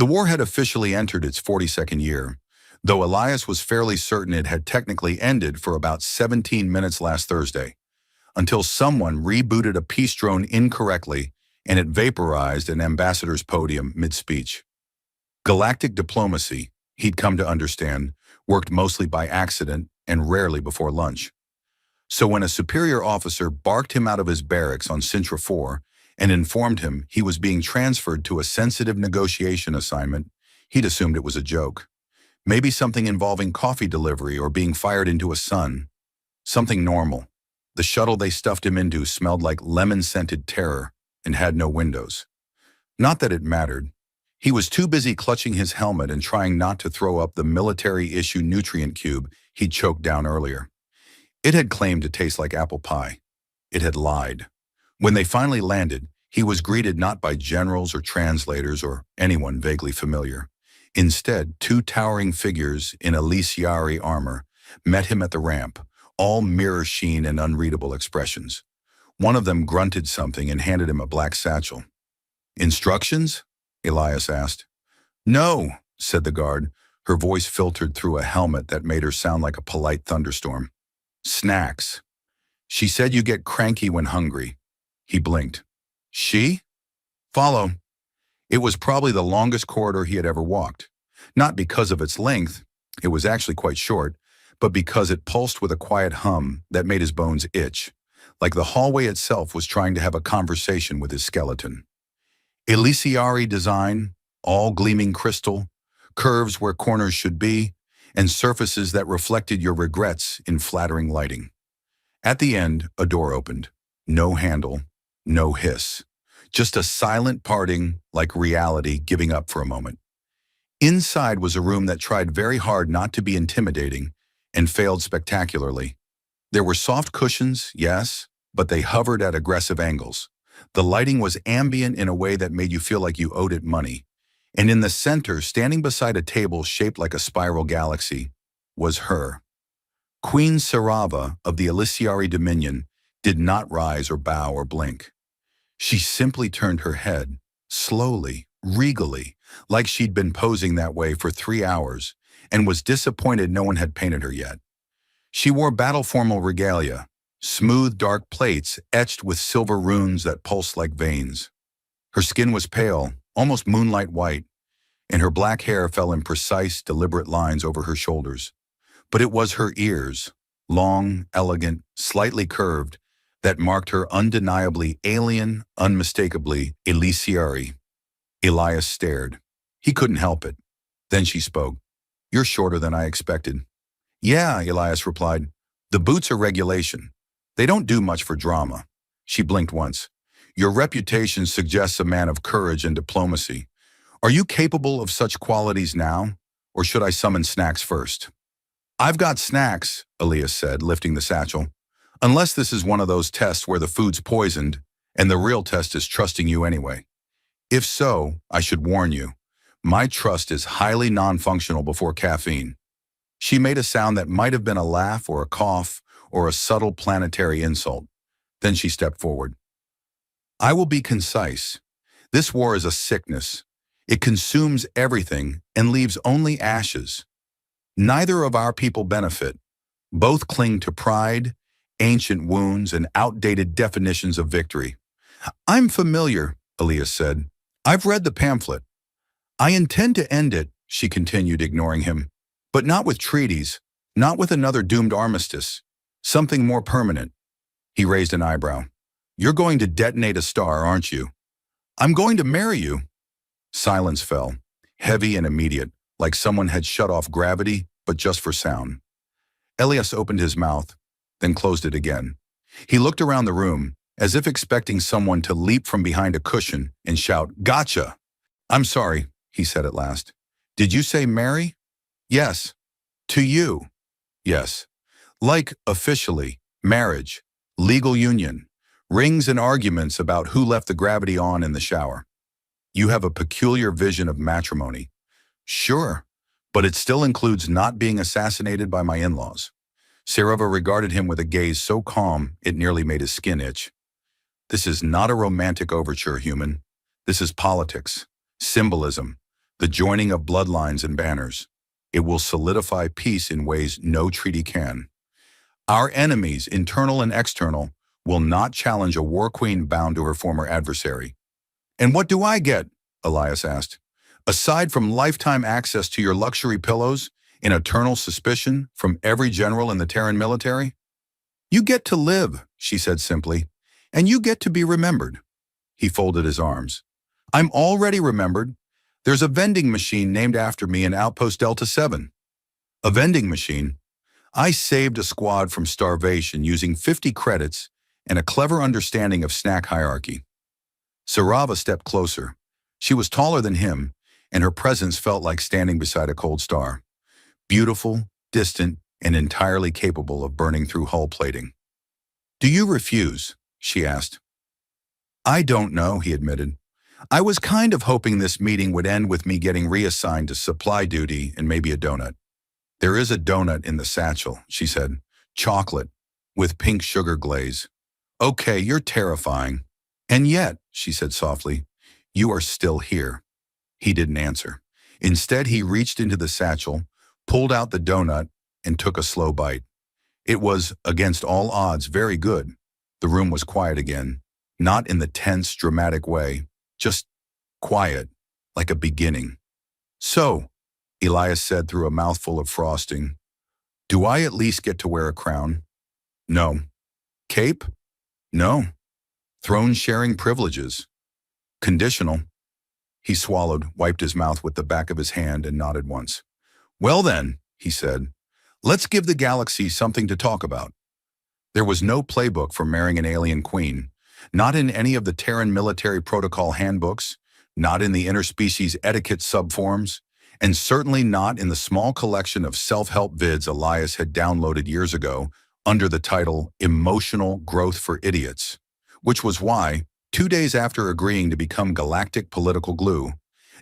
The war had officially entered its 42nd year, though Elias was fairly certain it had technically ended for about 17 minutes last Thursday, until someone rebooted a peace drone incorrectly and it vaporized an ambassador's podium mid-speech. Galactic diplomacy, he'd come to understand, worked mostly by accident and rarely before lunch. So when a superior officer barked him out of his barracks on Sintra 4 and informed him he was being transferred to a sensitive negotiation assignment, he'd assumed it was a joke. Maybe something involving coffee delivery or being fired into a sun. Something normal. The shuttle they stuffed him into smelled like lemon-scented terror and had no windows. Not that it mattered. He was too busy clutching his helmet and trying not to throw up the military-issue nutrient cube he'd choked down earlier. It had claimed to taste like apple pie. It had lied. When they finally landed, he was greeted not by generals or translators or anyone vaguely familiar. Instead, two towering figures in Elysiari armor met him at the ramp, all mirror sheen and unreadable expressions. One of them grunted something and handed him a black satchel. "Instructions?" Elias asked. "No," said the guard, her voice filtered through a helmet that made her sound like a polite thunderstorm. "Snacks. She said you get cranky when hungry." He blinked. "She?" "Follow." It was probably the longest corridor he had ever walked. Not because of its length, it was actually quite short, but because it pulsed with a quiet hum that made his bones itch, like the hallway itself was trying to have a conversation with his skeleton. Elysiari design, all gleaming crystal, curves where corners should be, and surfaces that reflected your regrets in flattering lighting. At the end, a door opened. No handle, no hiss. Just a silent parting, like reality giving up for a moment. Inside was a room that tried very hard not to be intimidating and failed spectacularly. There were soft cushions, yes, but they hovered at aggressive angles. The lighting was ambient in a way that made you feel like you owed it money. And in the center, standing beside a table shaped like a spiral galaxy, was her. Queen Sarava of the Elysiari Dominion did not rise or bow or blink. She simply turned her head, slowly, regally, like she'd been posing that way for 3 hours, and was disappointed no one had painted her yet. She wore battle-formal regalia, smooth dark plates etched with silver runes that pulsed like veins. Her skin was pale, almost moonlight white, and her black hair fell in precise, deliberate lines over her shoulders. But it was her ears, long, elegant, slightly curved, that marked her undeniably alien, unmistakably Elysiari. Elias stared. He couldn't help it. Then she spoke. "You're shorter than I expected." "Yeah," Elias replied. "The boots are regulation. They don't do much for drama." She blinked once. "Your reputation suggests a man of courage and diplomacy. Are you capable of such qualities now, or should I summon snacks first?" "I've got snacks," Elias said, lifting the satchel. "Unless this is one of those tests where the food's poisoned, and the real test is trusting you anyway. If so, I should warn you. My trust is highly non-functional before caffeine." She made a sound that might have been a laugh or a cough or a subtle planetary insult. Then she stepped forward. "I will be concise. This war is a sickness. It consumes everything and leaves only ashes. Neither of our people benefit. Both cling to pride, ancient wounds, and outdated definitions of victory." "I'm familiar," Elias said. "I've read the pamphlet. I intend to end it," she continued, ignoring him. "But not with treaties, not with another doomed armistice. Something more permanent." He raised an eyebrow. "You're going to detonate a star, aren't you?" "I'm going to marry you." Silence fell, heavy and immediate, like someone had shut off gravity, but just for sound. Elias opened his mouth, then closed it again. He looked around the room, as if expecting someone to leap from behind a cushion and shout, "Gotcha!" "I'm sorry," he said at last. "Did you say marry?" "Yes." "To you?" "Yes." "Like, officially, marriage, legal union, rings and arguments about who left the gravity on in the shower." "You have a peculiar vision of matrimony." "Sure, but it still includes not being assassinated by my in-laws." Sarava regarded him with a gaze so calm it nearly made his skin itch. "This is not a romantic overture, human. This is politics, symbolism, the joining of bloodlines and banners. It will solidify peace in ways no treaty can. Our enemies, internal and external, will not challenge a war queen bound to her former adversary. And what do I get? Elias asked. Aside from lifetime access to your luxury pillows and eternal suspicion from every general in the Terran military? You get to live, she said simply, and you get to be remembered. He folded his arms. I'm already remembered. There's a vending machine named after me in Outpost Delta 7. A vending machine? I saved a squad from starvation using 50 credits and a clever understanding of snack hierarchy. Sarava stepped closer. She was taller than him, and her presence felt like standing beside a cold star. Beautiful, distant, and entirely capable of burning through hull plating. Do you refuse? She asked. I don't know, he admitted. I was kind of hoping this meeting would end with me getting reassigned to supply duty and maybe a donut. There is a donut in the satchel, she said. Chocolate, with pink sugar glaze. Okay, you're terrifying. And yet, she said softly, you are still here. He didn't answer. Instead, he reached into the satchel, pulled out the donut, and took a slow bite. It was, against all odds, very good. The room was quiet again, not in the tense, dramatic way, just quiet, like a beginning. So, Elias said through a mouthful of frosting, do I at least get to wear a crown? No. Cape? No. Throne-sharing privileges. Conditional. He swallowed, wiped his mouth with the back of his hand, and nodded once. Well then, he said, let's give the galaxies something to talk about. There was no playbook for marrying an alien queen, not in any of the Terran military protocol handbooks, not in the interspecies etiquette subforms, and certainly not in the small collection of self-help vids Elias had downloaded years ago under the title Emotional Growth for Idiots, which was why, 2 days after agreeing to become galactic political glue,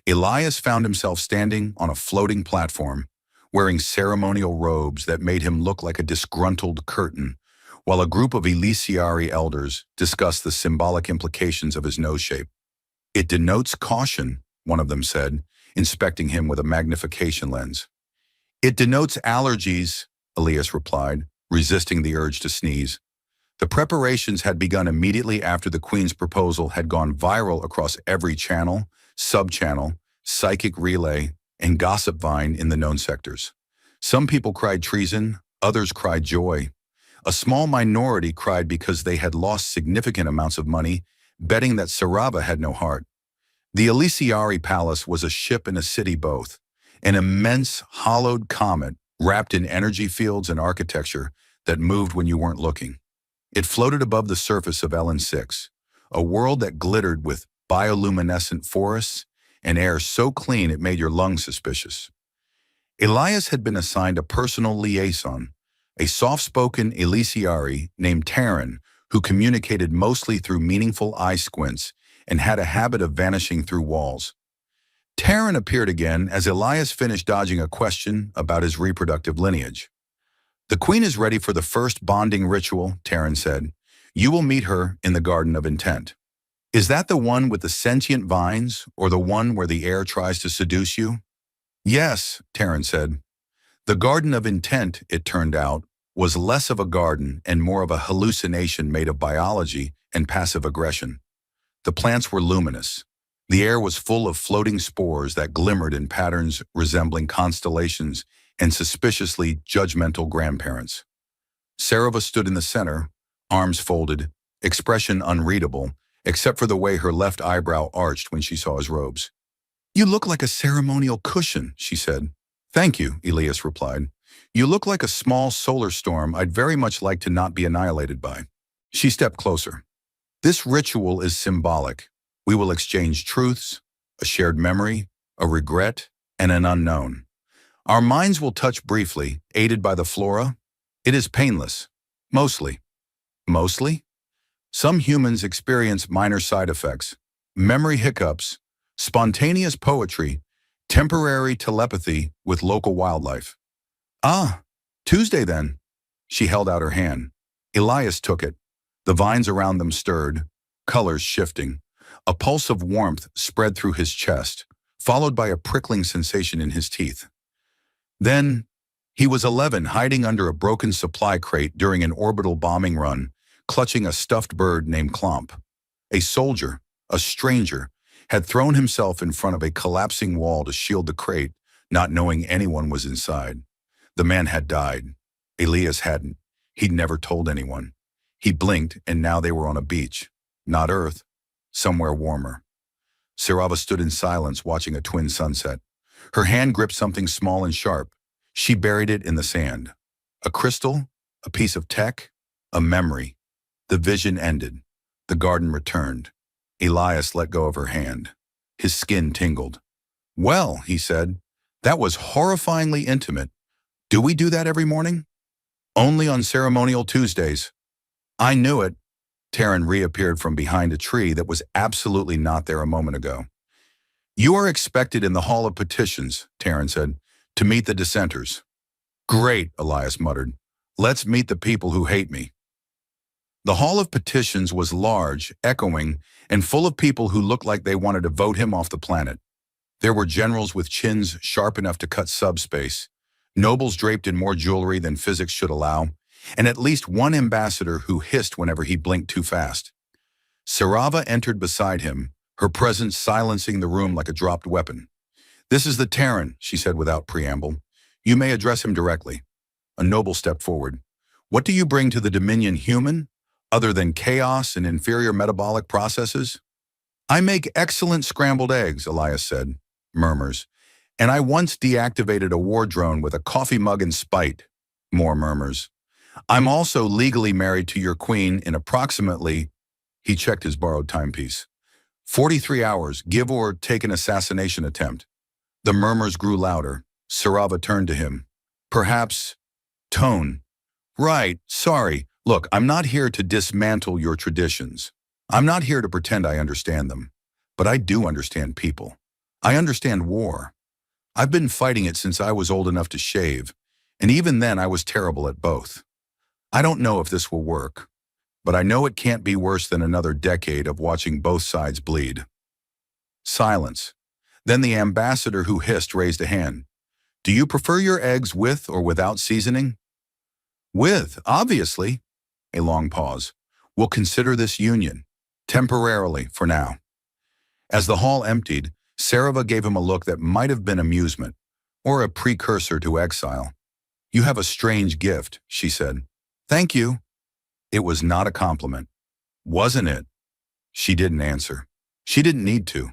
Elias found himself standing on a floating platform, wearing ceremonial robes that made him look like a disgruntled curtain, while a group of Elysiari elders discussed the symbolic implications of his nose shape. It denotes caution, one of them said, inspecting him with a magnification lens. It denotes allergies, Elias replied, resisting the urge to sneeze. The preparations had begun immediately after the Queen's proposal had gone viral across every channel, sub-channel, psychic relay, and gossip vine in the known sectors. Some people cried treason, others cried joy. A small minority cried because they had lost significant amounts of money, betting that Sarava had no heart. The Elysiari Palace was a ship in a city both, an immense, hollowed comet wrapped in energy fields and architecture that moved when you weren't looking. It floated above the surface of LN6, a world that glittered with bioluminescent forests and air so clean it made your lungs suspicious. Elias had been assigned a personal liaison, a soft-spoken Elysiari named Terran who communicated mostly through meaningful eye squints and had a habit of vanishing through walls. Terran appeared again as Elias finished dodging a question about his reproductive lineage. The Queen is ready for the first bonding ritual, Terran said. You will meet her in the Garden of Intent. Is that the one with the sentient vines, or the one where the air tries to seduce you? Yes, Terran said. The Garden of Intent, it turned out, was less of a garden and more of a hallucination made of biology and passive aggression. The plants were luminous. The air was full of floating spores that glimmered in patterns resembling constellations and suspiciously judgmental grandparents. Sarava stood in the center, arms folded, expression unreadable, except for the way her left eyebrow arched when she saw his robes. You look like a ceremonial cushion, she said. Thank you, Elias replied. You look like a small solar storm I'd very much like to not be annihilated by. She stepped closer. This ritual is symbolic. We will exchange truths, a shared memory, a regret, and an unknown. Our minds will touch briefly, aided by the flora. It is painless. Mostly. Mostly? Some humans experience minor side effects, memory hiccups, spontaneous poetry, temporary telepathy with local wildlife. Ah, Tuesday then. She held out her hand. Elias took it. The vines around them stirred, colors shifting. A pulse of warmth spread through his chest, followed by a prickling sensation in his teeth. Then, he was 11, hiding under a broken supply crate during an orbital bombing run, clutching a stuffed bird named Clomp. A soldier, a stranger, had thrown himself in front of a collapsing wall to shield the crate, not knowing anyone was inside. The man had died. Elias hadn't. He'd never told anyone. He blinked, and now they were on a beach. Not Earth. Somewhere warmer. Sarava stood in silence, watching a twin sunset. Her hand gripped something small and sharp. She buried it in the sand. A crystal, a piece of tech, a memory. The vision ended. The garden returned. Elias let go of her hand. His skin tingled. "Well," he said, "that was horrifyingly intimate. Do we do that every morning?" "Only on ceremonial Tuesdays." "I knew it." Taryn reappeared from behind a tree that was absolutely not there a moment ago. "You are expected in the Hall of Petitions," Taryn said, "to meet the dissenters." "Great," Elias muttered. "Let's meet the people who hate me." The Hall of Petitions was large, echoing, and full of people who looked like they wanted to vote him off the planet. There were generals with chins sharp enough to cut subspace, nobles draped in more jewelry than physics should allow, and at least one ambassador who hissed whenever he blinked too fast. Sarava entered beside him, her presence silencing the room like a dropped weapon. "This is the Terran," she said without preamble. "You may address him directly." A noble stepped forward. "What do you bring to the Dominion, human, other than chaos and inferior metabolic processes?" "I make excellent scrambled eggs," Elias said. Murmurs. "And I once deactivated a war drone with a coffee mug in spite." More murmurs. "I'm also legally married to your queen in approximately," he checked his borrowed timepiece, "43 hours, give or take an assassination attempt." The murmurs grew louder. Sarava turned to him. "Perhaps," tone. "Right, sorry. Look, I'm not here to dismantle your traditions. I'm not here to pretend I understand them. But I do understand people. I understand war. I've been fighting it since I was old enough to shave, and even then I was terrible at both. I don't know if this will work, but I know it can't be worse than another decade of watching both sides bleed." Silence. Then the ambassador who hissed raised a hand. "Do you prefer your eggs with or without seasoning?" "With, obviously." A long pause. "We'll consider this union. Temporarily, for now." As the hall emptied, Sarava gave him a look that might have been amusement, or a precursor to exile. "You have a strange gift," she said. "Thank you." It was not a compliment. "Wasn't it?" She didn't answer. She didn't need to.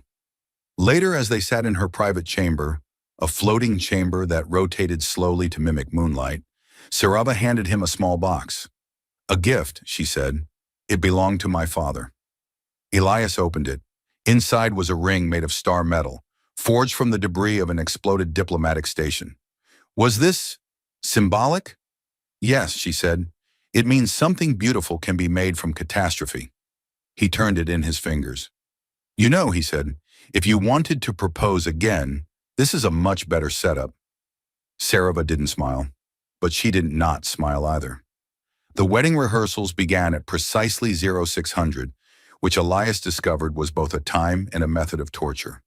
Later, as they sat in her private chamber, a floating chamber that rotated slowly to mimic moonlight, Sarava handed him a small box. "A gift," she said. "It belonged to my father." Elias opened it. Inside was a ring made of star metal, forged from the debris of an exploded diplomatic station. "Was this symbolic?" "Yes," she said. "It means something beautiful can be made from catastrophe." He turned it in his fingers. "You know," he said, "if you wanted to propose again, this is a much better setup." Sarava didn't smile, but she did not smile either. The wedding rehearsals began at precisely 0600, which Elias discovered was both a time and a method of torture.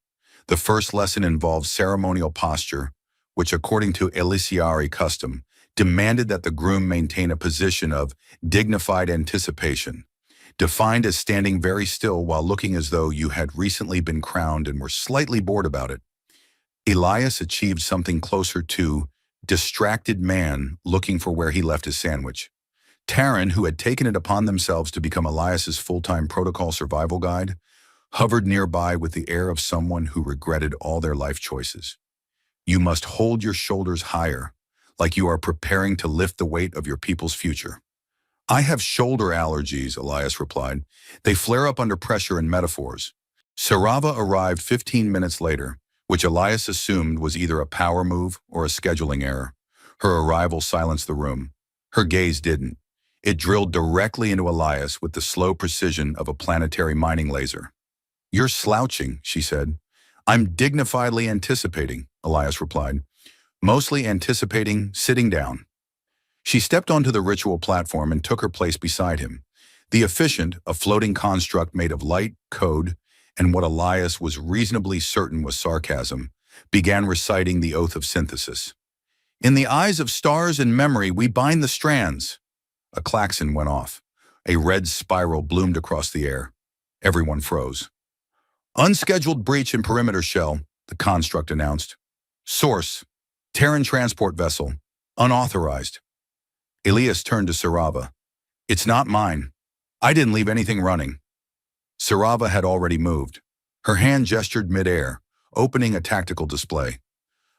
The first lesson involved ceremonial posture, which according to Elisiari custom, demanded that the groom maintain a position of dignified anticipation, defined as standing very still while looking as though you had recently been crowned and were slightly bored about it. Elias achieved something closer to distracted man looking for where he left his sandwich. Taryn, who had taken it upon themselves to become Elias's full-time protocol survival guide, hovered nearby with the air of someone who regretted all their life choices. "You must hold your shoulders higher, like you are preparing to lift the weight of your people's future." "I have shoulder allergies," Elias replied. "They flare up under pressure and metaphors." Sarava arrived 15 minutes later, which Elias assumed was either a power move or a scheduling error. Her arrival silenced the room. Her gaze didn't. It drilled directly into Elias with the slow precision of a planetary mining laser. "You're slouching," she said. "I'm dignifiedly anticipating," Elias replied. "Mostly anticipating sitting down." She stepped onto the ritual platform and took her place beside him. The efficient, a floating construct made of light, code, and what Elias was reasonably certain was sarcasm, began reciting the oath of synthesis. In the eyes of stars and memory, we bind the strands. A klaxon went off. A red spiral bloomed across the air. Everyone froze. Unscheduled breach in perimeter shell, the construct announced. Source, Terran transport vessel, unauthorized. Elias turned to Sarava. It's not mine. I didn't leave anything running. Sarava had already moved. Her hand gestured midair, opening a tactical display.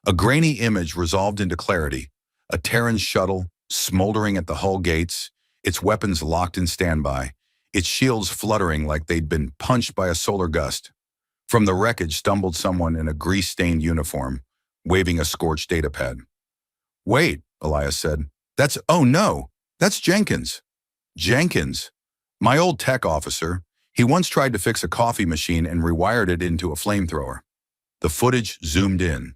A grainy image resolved into clarity. A Terran shuttle, smoldering at the hull gates, its weapons locked in standby, its shields fluttering like they'd been punched by a solar gust. From the wreckage stumbled someone in a grease-stained uniform, waving a scorched datapad. Wait, Elias said. Oh no, that's Jenkins. Jenkins? My old tech officer. He once tried to fix a coffee machine and rewired it into a flamethrower. The footage zoomed in.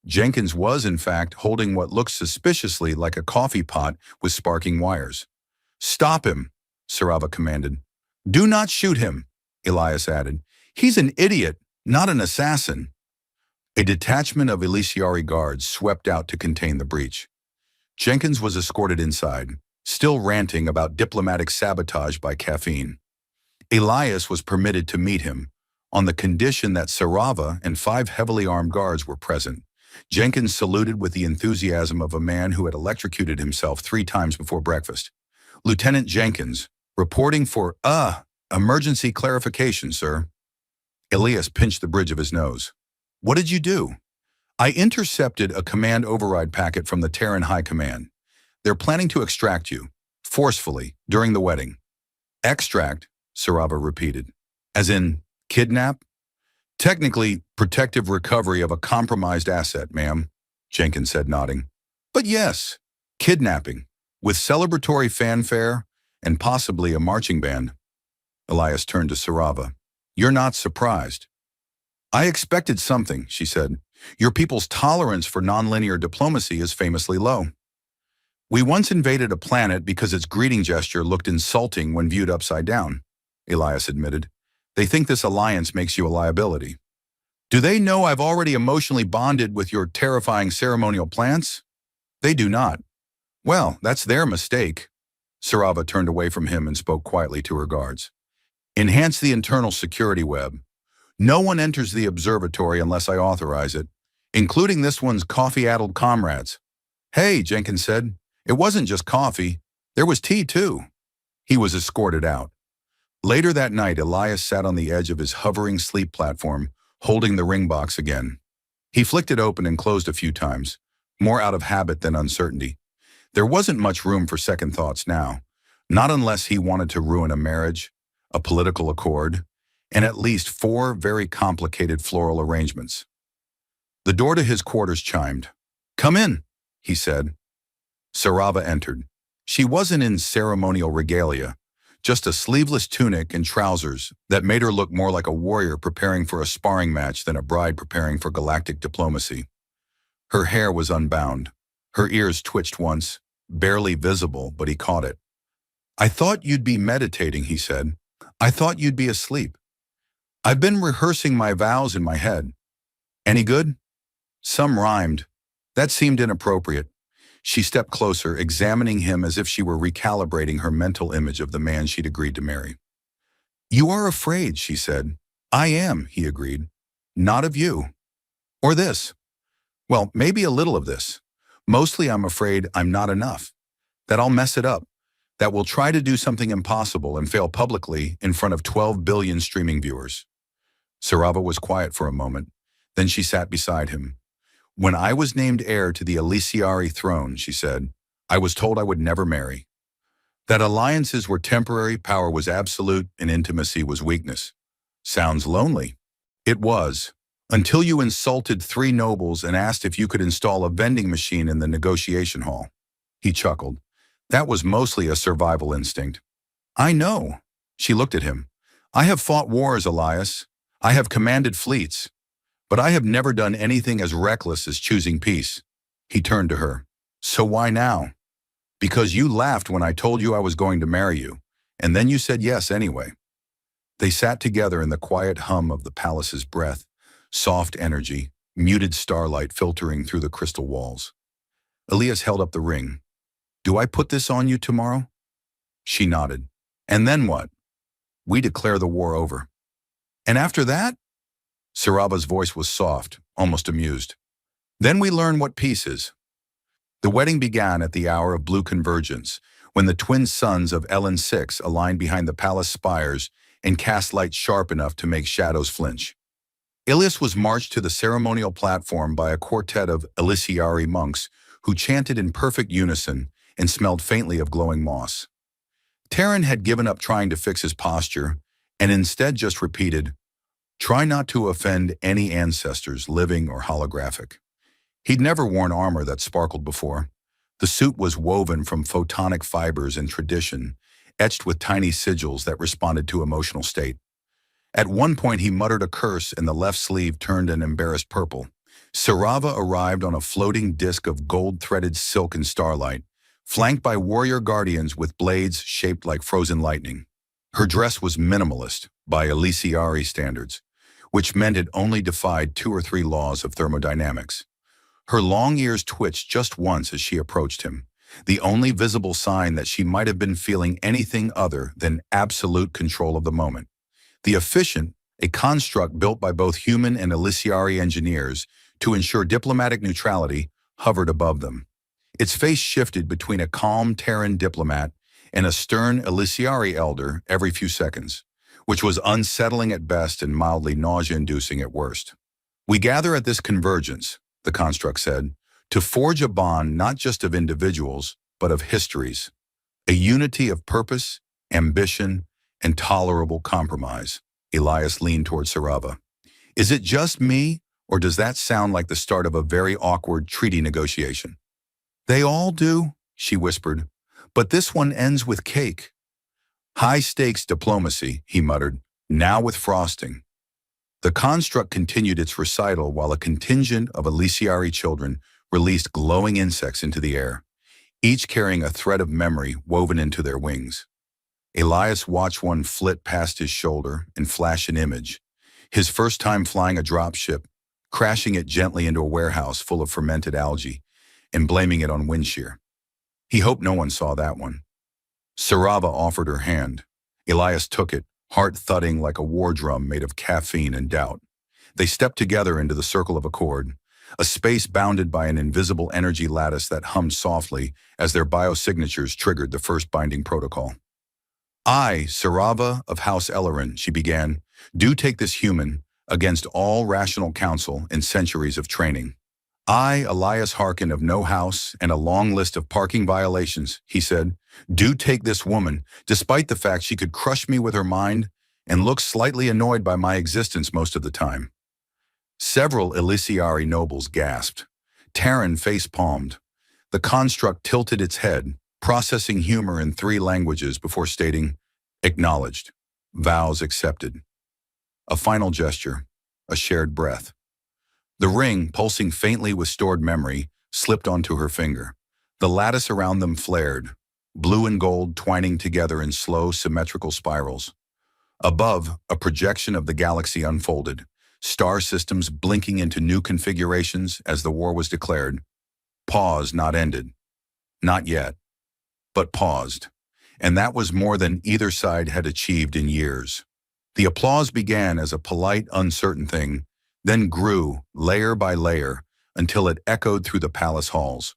Jenkins was, in fact, holding what looked suspiciously like a coffee pot with sparking wires. Stop him, Sarava commanded. Do not shoot him, Elias added. He's an idiot, not an assassin. A detachment of Elysiari guards swept out to contain the breach. Jenkins was escorted inside, still ranting about diplomatic sabotage by caffeine. Elias was permitted to meet him, on the condition that Sarava and 5 heavily armed guards were present. Jenkins saluted with the enthusiasm of a man who had electrocuted himself 3 times before breakfast. Lieutenant Jenkins, reporting for, emergency clarification, sir. Elias pinched the bridge of his nose. What did you do? I intercepted a command override packet from the Terran High Command. They're planning to extract you, forcefully, during the wedding. Extract, Sarava repeated. As in, kidnap? Technically, protective recovery of a compromised asset, ma'am, Jenkins said, nodding. But yes, kidnapping, with celebratory fanfare and possibly a marching band. Elias turned to Sarava. You're not surprised. I expected something, she said. Your people's tolerance for nonlinear diplomacy is famously low. We once invaded a planet because its greeting gesture looked insulting when viewed upside down, Elias admitted. They think this alliance makes you a liability. Do they know I've already emotionally bonded with your terrifying ceremonial plants? They do not. Well, that's their mistake. Sarava turned away from him and spoke quietly to her guards. Enhance the internal security web. No one enters the observatory unless I authorize it, including this one's coffee-addled comrades. Hey, Jenkins said. It wasn't just coffee. There was tea, too. He was escorted out. Later that night, Elias sat on the edge of his hovering sleep platform, holding the ring box again. He flicked it open and closed a few times, more out of habit than uncertainty. There wasn't much room for second thoughts now, not unless he wanted to ruin a marriage, a political accord, and at least 4 very complicated floral arrangements. The door to his quarters chimed. Come in, he said. Sarava entered. She wasn't in ceremonial regalia, just a sleeveless tunic and trousers that made her look more like a warrior preparing for a sparring match than a bride preparing for galactic diplomacy. Her hair was unbound. Her ears twitched once, barely visible, but he caught it. I thought you'd be meditating, he said. I thought you'd be asleep. I've been rehearsing my vows in my head. Any good? Some rhymed. That seemed inappropriate. She stepped closer, examining him as if she were recalibrating her mental image of the man she'd agreed to marry. You are afraid, she said. I am, he agreed. Not of you. Or this. Well, maybe a little of this. Mostly I'm afraid I'm not enough. That I'll mess it up. That we'll try to do something impossible and fail publicly in front of 12 billion streaming viewers. Sarava was quiet for a moment. Then she sat beside him. When I was named heir to the Elysiari throne, she said, I was told I would never marry. That alliances were temporary, power was absolute, and intimacy was weakness. Sounds lonely. It was, until you insulted 3 nobles and asked if you could install a vending machine in the negotiation hall. He chuckled. That was mostly a survival instinct. I know. She looked at him. I have fought wars, Elias. I have commanded fleets. But I have never done anything as reckless as choosing peace. He turned to her. So why now? Because you laughed when I told you I was going to marry you, and then you said yes anyway. They sat together in the quiet hum of the palace's breath, soft energy, muted starlight filtering through the crystal walls. Elias held up the ring. "Do I put this on you tomorrow?" She nodded. "And then what?" "We declare the war over." "And after that?" Saraba's voice was soft, almost amused. "Then we learn what peace is." The wedding began at the hour of blue convergence, when the twin suns of LN6 aligned behind the palace spires and cast light sharp enough to make shadows flinch. Ilias was marched to the ceremonial platform by a quartet of Elisiari monks who chanted in perfect unison and smelled faintly of glowing moss. Terran had given up trying to fix his posture and instead just repeated, "Try not to offend any ancestors, living or holographic." He'd never worn armor that sparkled before. The suit was woven from photonic fibers and tradition, etched with tiny sigils that responded to emotional state. At one point he muttered a curse and the left sleeve turned an embarrassed purple. Sarava arrived on a floating disc of gold-threaded silk and starlight, flanked by warrior guardians with blades shaped like frozen lightning. Her dress was minimalist, by Elisiari standards, which meant it only defied 2 or 3 laws of thermodynamics. Her long ears twitched just once as she approached him, the only visible sign that she might have been feeling anything other than absolute control of the moment. The Efficient, a construct built by both human and Elisiari engineers to ensure diplomatic neutrality, hovered above them. Its face shifted between a calm Terran diplomat and a stern Elisiari elder every few seconds, which was unsettling at best and mildly nausea-inducing at worst. "We gather at this convergence," the construct said, "to forge a bond not just of individuals, but of histories, a unity of purpose, ambition, and tolerable compromise." Elias leaned toward Sarava. "Is it just me, or does that sound like the start of a very awkward treaty negotiation?" "They all do," she whispered, "but this one ends with cake." "High-stakes diplomacy," he muttered, "now with frosting." The construct continued its recital while a contingent of Elisiari children released glowing insects into the air, each carrying a thread of memory woven into their wings. Elias watched one flit past his shoulder and flash an image, his first time flying a dropship, crashing it gently into a warehouse full of fermented algae and blaming it on wind shear. He hoped no one saw that one. Sarava offered her hand. Elias took it, heart thudding like a war drum made of caffeine and doubt. They stepped together into the circle of accord, a space bounded by an invisible energy lattice that hummed softly as their biosignatures triggered the first binding protocol. "I, Sarava of House Ellerin," she began, "do take this human against all rational counsel and centuries of training. I, Elias Harkin of No House and a long list of parking violations," he said, "do take this woman, despite the fact she could crush me with her mind and look slightly annoyed by my existence most of the time." Several Elisiari nobles gasped. Terran face-palmed. The construct tilted its head, processing humor in 3 languages before stating, "Acknowledged. Vows accepted." A final gesture, a shared breath. The ring, pulsing faintly with stored memory, slipped onto her finger. The lattice around them flared, blue and gold twining together in slow, symmetrical spirals. Above, a projection of the galaxy unfolded, star systems blinking into new configurations as the war was declared. Pause, not ended. Not yet, but paused. And that was more than either side had achieved in years. The applause began as a polite, uncertain thing, then grew, layer by layer, until it echoed through the palace halls.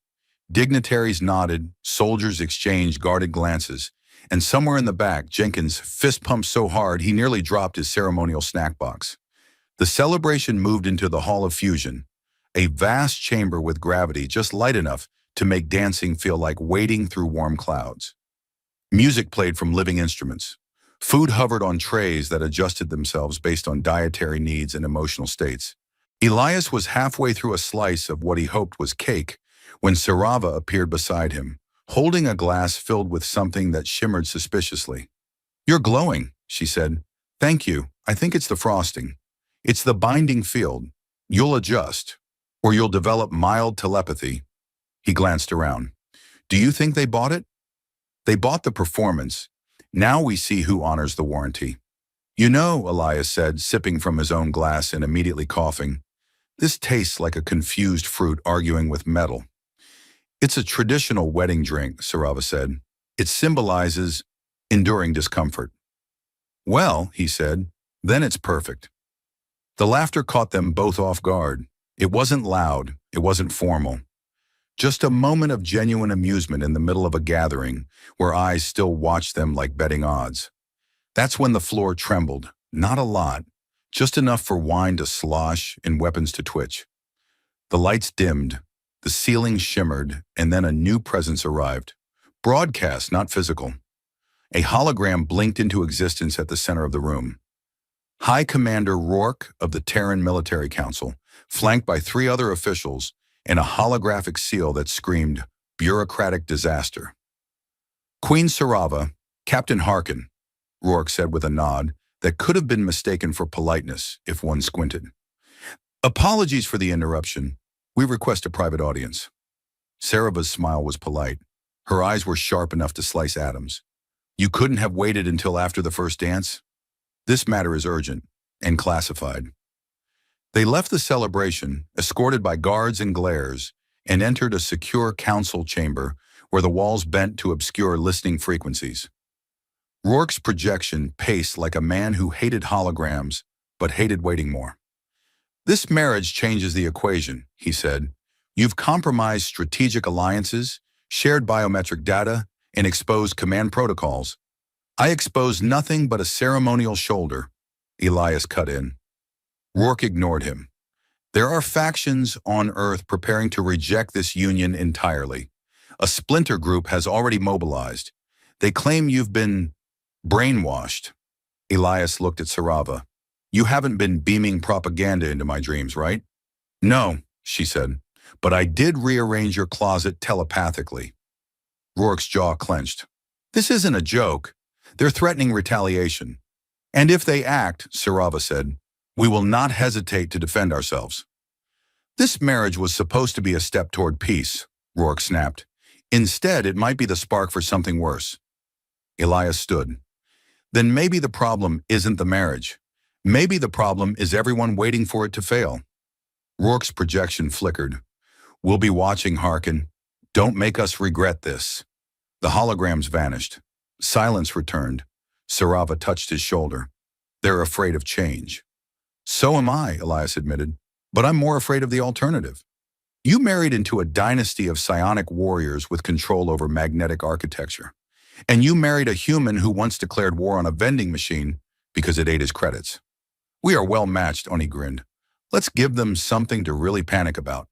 Dignitaries nodded, soldiers exchanged guarded glances, and somewhere in the back, Jenkins fist pumped so hard he nearly dropped his ceremonial snack box. The celebration moved into the Hall of Fusion, a vast chamber with gravity just light enough to make dancing feel like wading through warm clouds. Music played from living instruments. Food hovered on trays that adjusted themselves based on dietary needs and emotional states. Elias was halfway through a slice of what he hoped was cake when Sarava appeared beside him, holding a glass filled with something that shimmered suspiciously. "You're glowing," she said. "Thank you. I think it's the frosting. It's the binding field. You'll adjust, or you'll develop mild telepathy." He glanced around. "Do you think they bought it?" "They bought the performance. Now we see who honors the warranty." You know, Elias said, sipping from his own glass and immediately coughing, this tastes like a confused fruit arguing with metal. It's a traditional wedding drink, Sarava said. It symbolizes enduring discomfort. Well, he said, then it's perfect. The laughter caught them both off guard. It wasn't loud, it wasn't formal. Just a moment of genuine amusement in the middle of a gathering where eyes still watched them like betting odds. That's when the floor trembled, not a lot, just enough for wine to slosh and weapons to twitch. The lights dimmed, the ceiling shimmered, and then a new presence arrived. Broadcast, not physical. A hologram blinked into existence at the center of the room. High Commander Rourke of the Terran Military Council, flanked by 3 other officials, and a holographic seal that screamed, bureaucratic disaster. Queen Sarava, Captain Harkin, Rourke said with a nod that could have been mistaken for politeness if one squinted. Apologies for the interruption. We request a private audience. Sarava's smile was polite. Her eyes were sharp enough to slice atoms. You couldn't have waited until after the first dance? This matter is urgent and classified. They left the celebration, escorted by guards and glares, and entered a secure council chamber where the walls bent to obscure listening frequencies. Rourke's projection paced like a man who hated holograms but hated waiting more. This marriage changes the equation, he said. You've compromised strategic alliances, shared biometric data, and exposed command protocols. I expose nothing but a ceremonial shoulder, Elias cut in. Rourke ignored him. There are factions on Earth preparing to reject this union entirely. A splinter group has already mobilized. They claim you've been brainwashed. Elias looked at Sarava. You haven't been beaming propaganda into my dreams, right? No, she said, but I did rearrange your closet telepathically. Rourke's jaw clenched. This isn't a joke. They're threatening retaliation. And if they act, Sarava said, we will not hesitate to defend ourselves. This marriage was supposed to be a step toward peace, Rourke snapped. Instead, it might be the spark for something worse. Elias stood. Then maybe the problem isn't the marriage. Maybe the problem is everyone waiting for it to fail. Rourke's projection flickered. We'll be watching, Harkin. Don't make us regret this. The holograms vanished. Silence returned. Sarava touched his shoulder. They're afraid of change. So am I, Elias admitted, but I'm more afraid of the alternative. You married into a dynasty of psionic warriors with control over magnetic architecture. And you married a human who once declared war on a vending machine because it ate his credits. We are well matched, Oni grinned. Let's give them something to really panic about.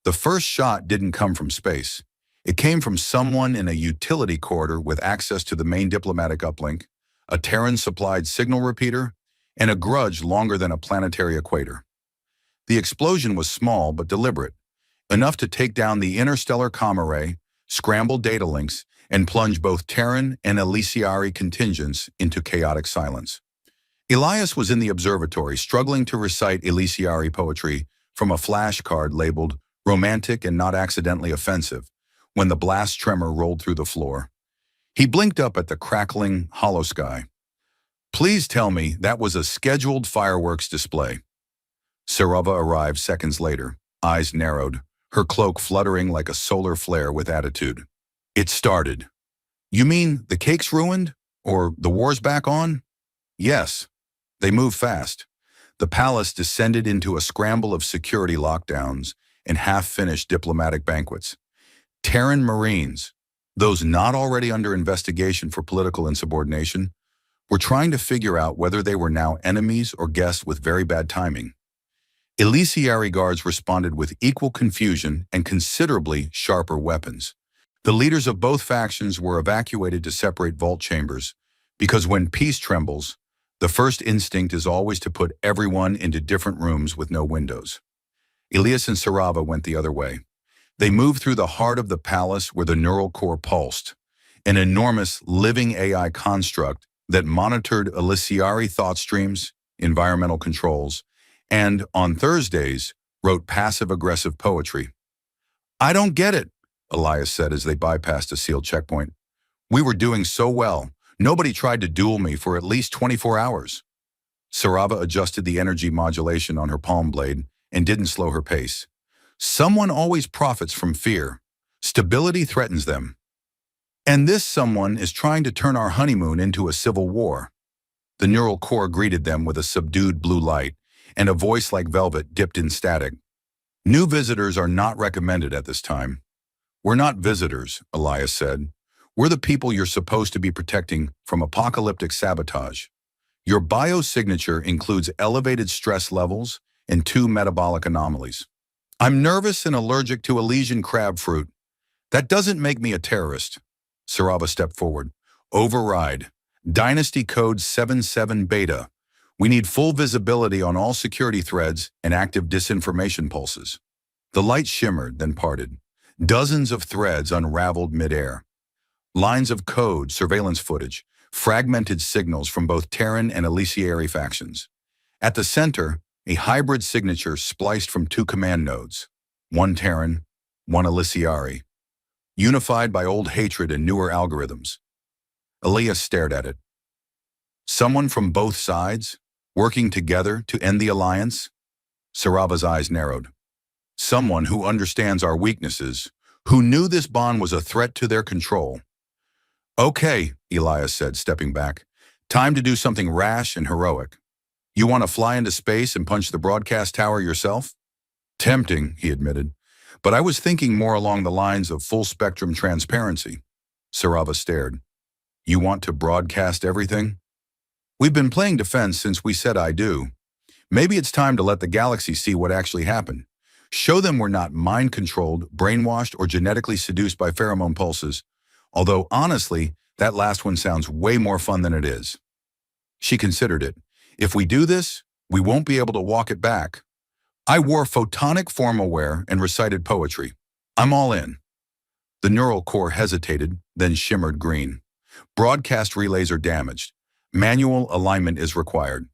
The first shot didn't come from space. It came from someone in a utility corridor with access to the main diplomatic uplink, a Terran-supplied signal repeater, and a grudge longer than a planetary equator. The explosion was small but deliberate, enough to take down the interstellar comm array, scramble data links, and plunge both Terran and Elysiari contingents into chaotic silence. Elias was in the observatory, struggling to recite Elysiari poetry from a flashcard labeled romantic and not accidentally offensive, when the blast tremor rolled through the floor. He blinked up at the crackling, hollow sky. Please tell me that was a scheduled fireworks display. Sarava arrived seconds later, eyes narrowed, her cloak fluttering like a solar flare with attitude. It started. You mean the cake's ruined? Or the war's back on? Yes. They move fast. The palace descended into a scramble of security lockdowns and half-finished diplomatic banquets. Terran Marines, those not already under investigation for political insubordination, were trying to figure out whether they were now enemies or guests with very bad timing. Elysiari guards responded with equal confusion and considerably sharper weapons. The leaders of both factions were evacuated to separate vault chambers, because when peace trembles, the first instinct is always to put everyone into different rooms with no windows. Elias and Sarava went the other way. They moved through the heart of the palace where the neural core pulsed, an enormous living AI construct that monitored Elysiari thought streams, environmental controls, and, on Thursdays, wrote passive-aggressive poetry. I don't get it, Elias said as they bypassed a sealed checkpoint. We were doing so well. Nobody tried to duel me for at least 24 hours. Sarava adjusted the energy modulation on her palm blade and didn't slow her pace. Someone always profits from fear. Stability threatens them. And this someone is trying to turn our honeymoon into a civil war. The neural core greeted them with a subdued blue light, and a voice like velvet dipped in static. New visitors are not recommended at this time. We're not visitors, Elias said. We're the people you're supposed to be protecting from apocalyptic sabotage. Your biosignature includes elevated stress levels and 2 metabolic anomalies. I'm nervous and allergic to Elysian crab fruit. That doesn't make me a terrorist. Sarava stepped forward. Override. Dynasty Code 77 Beta. We need full visibility on all security threads and active disinformation pulses. The light shimmered, then parted. Dozens of threads unraveled midair. Lines of code, surveillance footage, fragmented signals from both Terran and Elysiari factions. At the center, a hybrid signature spliced from 2 command nodes, one Terran, one Elysiari, unified by old hatred and newer algorithms. Elias stared at it. Someone from both sides, working together to end the alliance? Sarava's eyes narrowed. Someone who understands our weaknesses, who knew this bond was a threat to their control. Okay, Elias said, stepping back. Time to do something rash and heroic. You want to fly into space and punch the broadcast tower yourself? Tempting, he admitted. But I was thinking more along the lines of full-spectrum transparency. Sarava stared. You want to broadcast everything? We've been playing defense since we said I do. Maybe it's time to let the galaxy see what actually happened. Show them we're not mind-controlled, brainwashed, or genetically seduced by pheromone pulses. Although, honestly, that last one sounds way more fun than it is. She considered it. If we do this, we won't be able to walk it back. I wore photonic formalware and recited poetry. I'm all in. The neural core hesitated, then shimmered green. Broadcast relays are damaged. Manual alignment is required.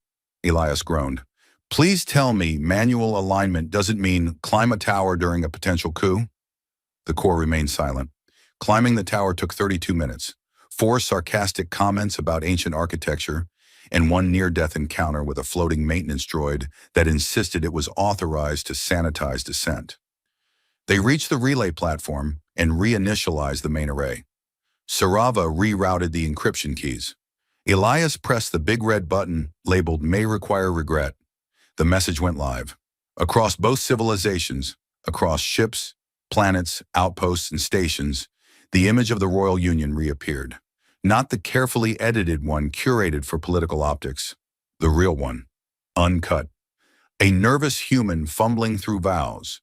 Elias groaned. Please tell me manual alignment doesn't mean climb a tower during a potential coup? The core remained silent. Climbing the tower took 32 minutes. 4 sarcastic comments about ancient architecture, and 1 near-death encounter with a floating maintenance droid that insisted it was authorized to sanitize descent. They reached the relay platform and reinitialized the main array. Sarava rerouted the encryption keys. Elias pressed the big red button labeled May Require Regret. The message went live. Across both civilizations, across ships, planets, outposts, and stations, the image of the Royal Union reappeared. Not the carefully edited one curated for political optics. The real one. Uncut. A nervous human fumbling through vows.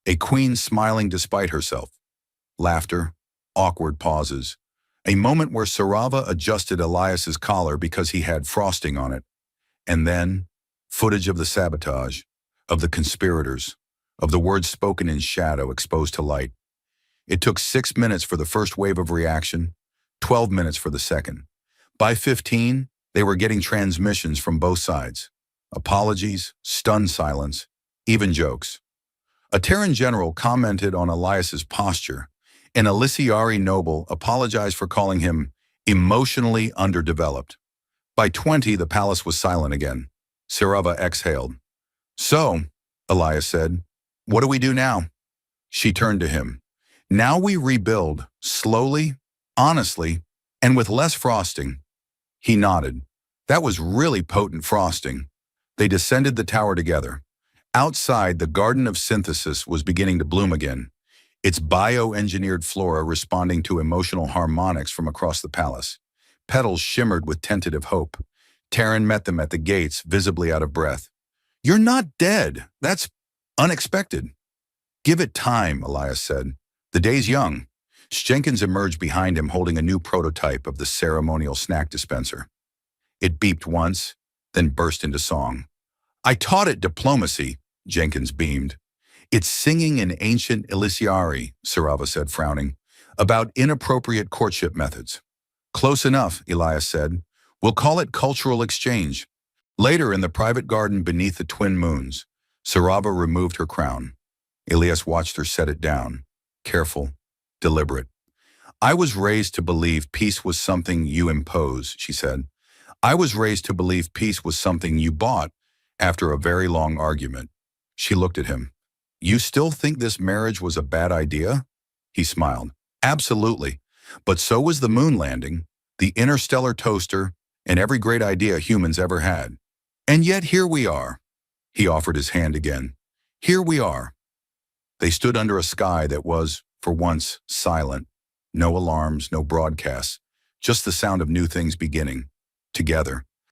A queen smiling despite herself. Laughter. Awkward pauses. A moment where Sarava adjusted Elias's collar because he had frosting on it. And then, footage of the sabotage, of the conspirators, of the words spoken in shadow exposed to light. It took 6 minutes for the first wave of reaction, 12 minutes for the second. By 15, they were getting transmissions from both sides. Apologies, stunned silence, even jokes. A Terran general commented on Elias's posture. An Elysiari noble apologized for calling him emotionally underdeveloped. By 20, the palace was silent again. Sarava exhaled. So, Elias said, what do we do now? She turned to him. Now we rebuild, slowly, honestly, and with less frosting. He nodded. That was really potent frosting. They descended the tower together. Outside, the garden of synthesis was beginning to bloom again, its bioengineered flora responding to emotional harmonics from across the palace. Petals shimmered with tentative hope. Terran met them at the gates, visibly out of breath. You're not dead. That's unexpected. Give it time, Elias said. The day's young. Jenkins emerged behind him holding a new prototype of the ceremonial snack dispenser. It beeped once, then burst into song. I taught it diplomacy, Jenkins beamed. It's singing in ancient Elysiari, Sarava said, frowning, about inappropriate courtship methods. Close enough, Elias said. We'll call it cultural exchange. Later, in the private garden beneath the twin moons, Sarava removed her crown. Elias watched her set it down, careful, deliberate. I was raised to believe peace was something you impose, she said. I was raised to believe peace was something you bought after a very long argument. She looked at him. You still think this marriage was a bad idea? He smiled. Absolutely. But so was the moon landing, the interstellar toaster, and every great idea humans ever had. And yet here we are. He offered his hand again. Here we are. They stood under a sky that was, for once, silent. No alarms, no broadcasts, just the sound of new things beginning. Together.